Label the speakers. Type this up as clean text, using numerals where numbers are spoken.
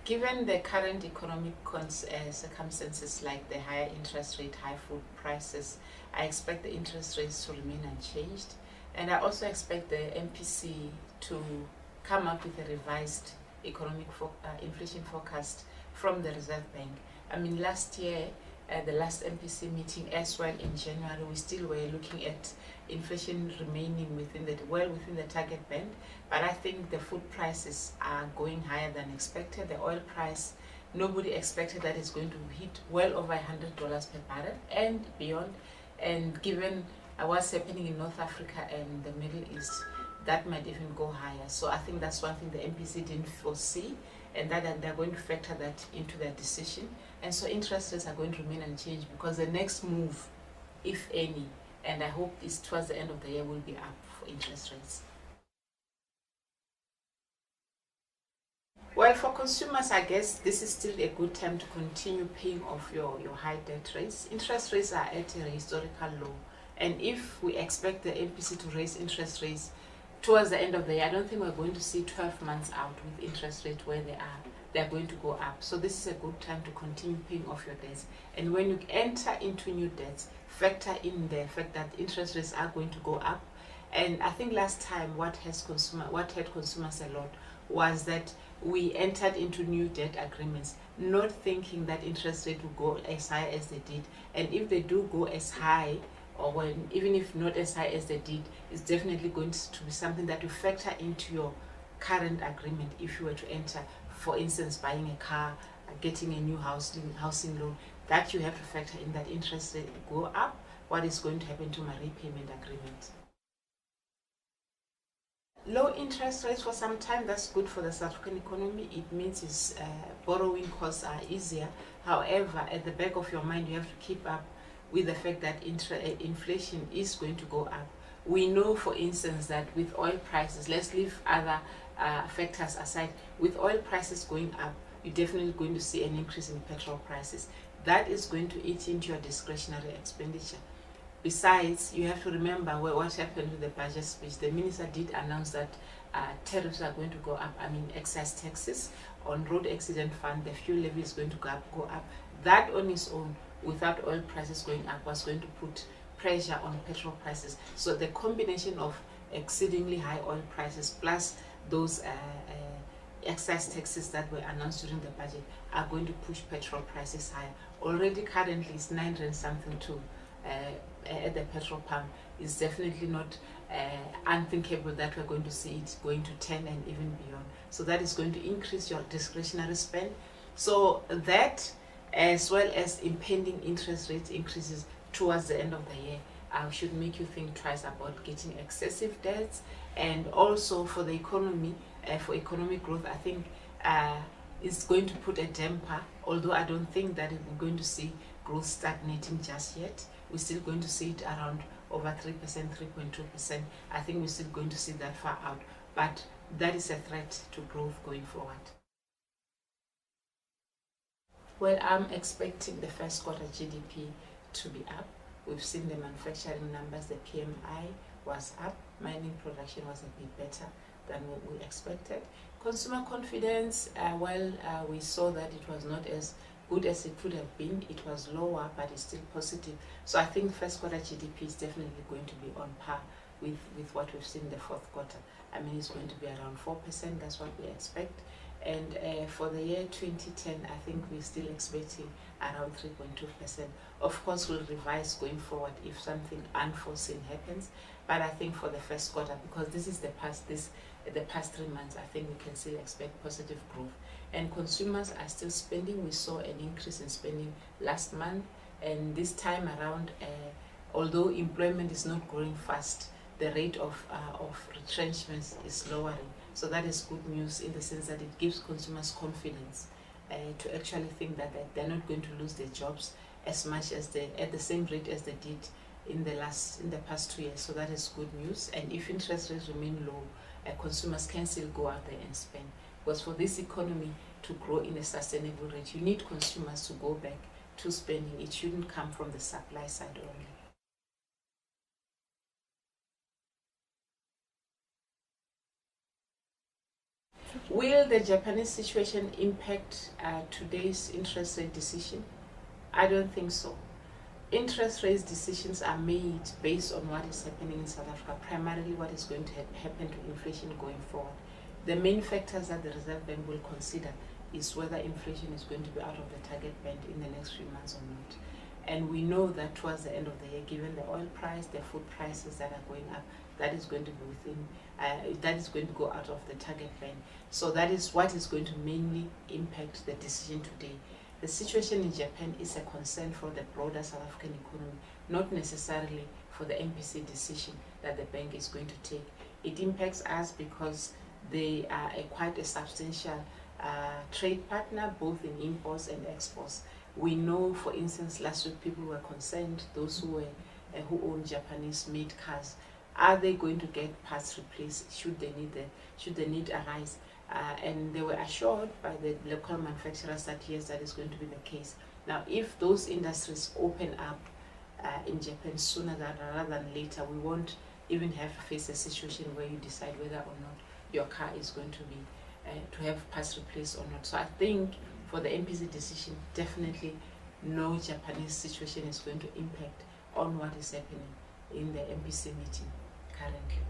Speaker 1: Given the current economic circumstances like the higher interest rate, high food prices, I expect the interest rates to remain unchanged. And I also expect the MPC to come up with a revised economic inflation forecast from the Reserve Bank. I mean, last year, the last MPC meeting as well in January, we still were looking at inflation remaining within the target band, but I think the food prices are going higher than expected. The oil price, nobody expected that it's going to hit well over $100 per barrel and beyond. And given what's happening in North Africa and the Middle East, that might even go higher. So I think that's one thing the MPC didn't foresee, and that they're going to factor that into their decision. And so interest rates are going to remain unchanged, because the next move, if any, and I hope it's towards the end of the year, will be up for interest rates. Well, for consumers, I guess this is still a good time to continue paying off your high debt rates. Interest rates are at a historical low, and if we expect the MPC to raise interest rates towards the end of the year, I don't think we're going to see 12 months out with interest rates where they are. They're going to go up. So this is a good time to continue paying off your debts. And when you enter into new debts, factor in the fact that interest rates are going to go up. And I think last time what hurt consumers a lot was that we entered into new debt agreements not thinking that interest rate would go as high as they did. And if they do go as high, or even if not as high as they did, it's definitely going to be something that you factor into your current agreement. If you were to enter, for instance, buying a car, getting a new housing loan, that you have to factor in that interest rate go up, what is going to happen to my repayment agreement. Low interest rates for some time, that's good for the South African economy. It means its borrowing costs are easier. However, at the back of your mind, you have to keep up with the fact that inflation is going to go up. We know, for instance, that with oil prices, let's leave other factors aside, with oil prices going up, you're definitely going to see an increase in petrol prices. That is going to eat into your discretionary expenditure. Besides, you have to remember what happened with the budget speech. The minister did announce that tariffs are going to go up. I mean, excise taxes on road accident fund, the fuel levy is going to go up. That on its own, without oil prices going up, was going to put pressure on petrol prices. So the combination of exceedingly high oil prices plus those excise taxes that were announced during the budget are going to push petrol prices higher. Already currently it's 9 rand something too. At the petrol pump. Is definitely not unthinkable that we're going to see it going to 10 and even beyond. So that is going to increase your discretionary spend. So that, as well as impending interest rate increases towards the end of the year, should make you think twice about getting excessive debts. And also for the economy, for economic growth, I think it's going to put a damper, although I don't think that we're going to see growth stagnating just yet. We're still going to see it around over 3%, 3.2%. I think we're still going to see that far out, but that is a threat to growth going forward. Well, I'm expecting the first quarter GDP to be up. We've seen the manufacturing numbers, the PMI was up, mining production was a bit better than what we expected. Consumer confidence, we saw that it was not as good as it could have been. It was lower, but it's still positive. So I think first quarter GDP is definitely going to be on par with what we've seen in the fourth quarter. I mean, it's going to be around 4%, that's what we expect. And for the year 2010, I think we're still expecting around 3.2%. Of course, we'll revise going forward if something unforeseen happens. But I think for the first quarter, because this is the past 3 months, I think we can still expect positive growth. And consumers are still spending. We saw an increase in spending last month, and this time around, although employment is not growing fast, the rate of retrenchments is lowering. So that is good news in the sense that it gives consumers confidence to actually think that they're not going to lose their jobs as much as at the same rate as they did in the past 2 years. So that is good news. And if interest rates remain low, consumers can still go out there and spend. Because for this economy to grow in a sustainable rate, you need consumers to go back to spending. It shouldn't come from the supply side only. Will the Japanese situation impact today's interest rate decision? I don't think so. Interest rate decisions are made based on what is happening in South Africa, primarily what is going to happen to inflation going forward. The main factors that the Reserve Bank will consider is whether inflation is going to be out of the target band in the next few months or not. And we know that towards the end of the year, given the oil price, the food prices that are going up, that is going to be within, that is going to go out of the target band. So that is what is going to mainly impact the decision today. The situation in Japan is a concern for the broader South African economy, not necessarily for the MPC decision that the bank is going to take. It impacts us because they are quite a substantial trade partner, both in imports and exports. We know, for instance, last week people were concerned, those who own Japanese-made cars, are they going to get parts replaced should the need arise? And they were assured by the local manufacturers that yes, that is going to be the case. Now, if those industries open up in Japan sooner rather than later, we won't even have to face a situation where you decide whether or not your car is going to be to have parts replaced or not. So I think for the MPC decision, definitely no Japanese situation is going to impact on what is happening in the MPC meeting currently.